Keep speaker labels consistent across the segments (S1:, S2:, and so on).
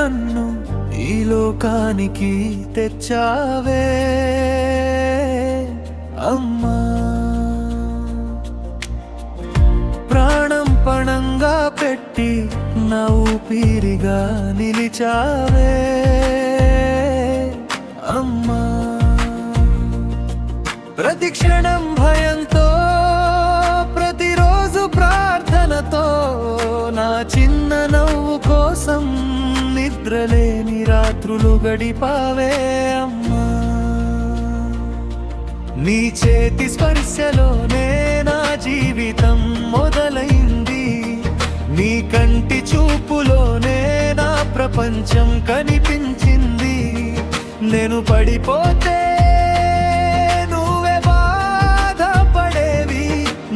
S1: నన్ను ఈ లోకానికి తెచ్చావే అమ్మా. ప్రాణం పణంగా పెట్టి నా ఊపిరిగా నిలిచావే అమ్మా. ప్రతి క్షణం భయంతో, ప్రతిరోజు ప్రార్థనతో, నా చిన్న నవ్వు కోసం నిద్రలేని రాత్రులు గడిపావే అమ్మా. నీ చేతి స్పర్శలోనే నా జీవితం మొదలైంది, నీ కంటి చూపులోనే నా ప్రపంచం కనిపించింది. నేను పడిపోతే నువ్వే బాధపడేవి,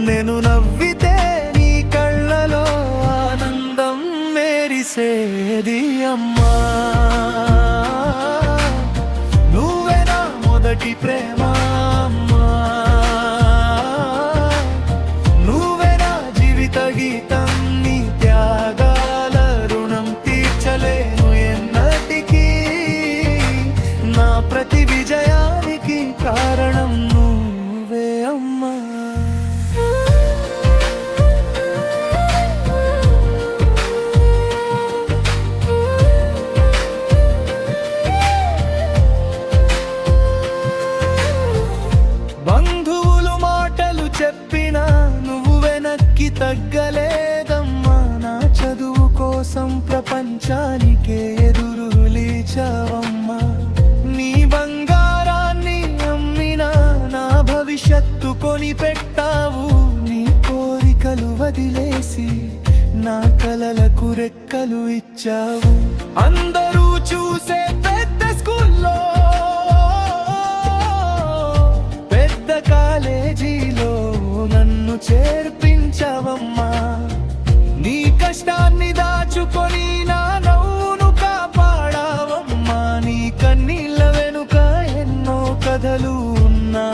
S1: నేను నవ్వితే నీ కళ్ళలో ఆనందం మెరిసేది అమ్మా. నువ్వే నా మొదటి ప్రేమ అమ్మా, నువ్వే నా జీవిత గీతం. నీ త్యాగాల రుణం తీర్చలేను ఎన్నటికీ, నా ప్రతి విజయానికి కారణం నువ్వే అమ్మా. బంధువులు మాటలు చెప్పినా నువ్వు వెనక్కి తగ్గలేదమ్మా. నా చదువు కోసం ప్రపంచానికే ఎదురు లేచావమ్మా. నీ బంగారాన్ని అమ్మినా నా భవిష్యత్తు కొని పెట్టావు. నీ కోరికలు వదిలేసి నా కలలకు రెక్కలు ఇచ్చావు. అందరూ చూసే పెద్ద స్కూల్లో, పెద్ద కాలేజీలో నన్ను చేర్పించావమ్మా. నీ కష్టాన్ని దాచుకొని నా నవ్వును కాపాడావమ్మా. నీ కన్నీళ్ళ వెనుక ఎన్నో కథలు ఉన్నా,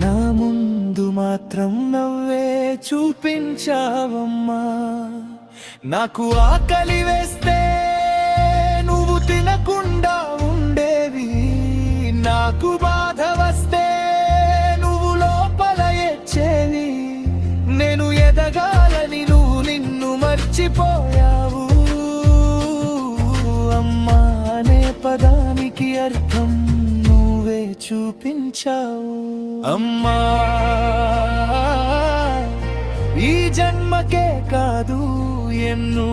S1: నా ముందు మాత్రం నవ్వే చూపించావమ్మా. నాకు ఆకలి వేస్తే నువ్వు తినకుండా ఉండేవి, నాకు బాధ వస్తే నువ్వు లోపల ఏడ్చేవి. నేను ఎదగాలని నువ్వు నిన్ను మర్చిపోయావు అమ్మా అనే పదానికి అర్థం నువ్వే చూపించావు అమ్మా. ఈ జన్మకే కాదు ఎన్నో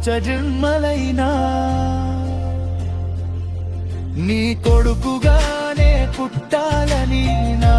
S1: జన్మలైనా నీ కొడుకుగానే పుట్టాలని నా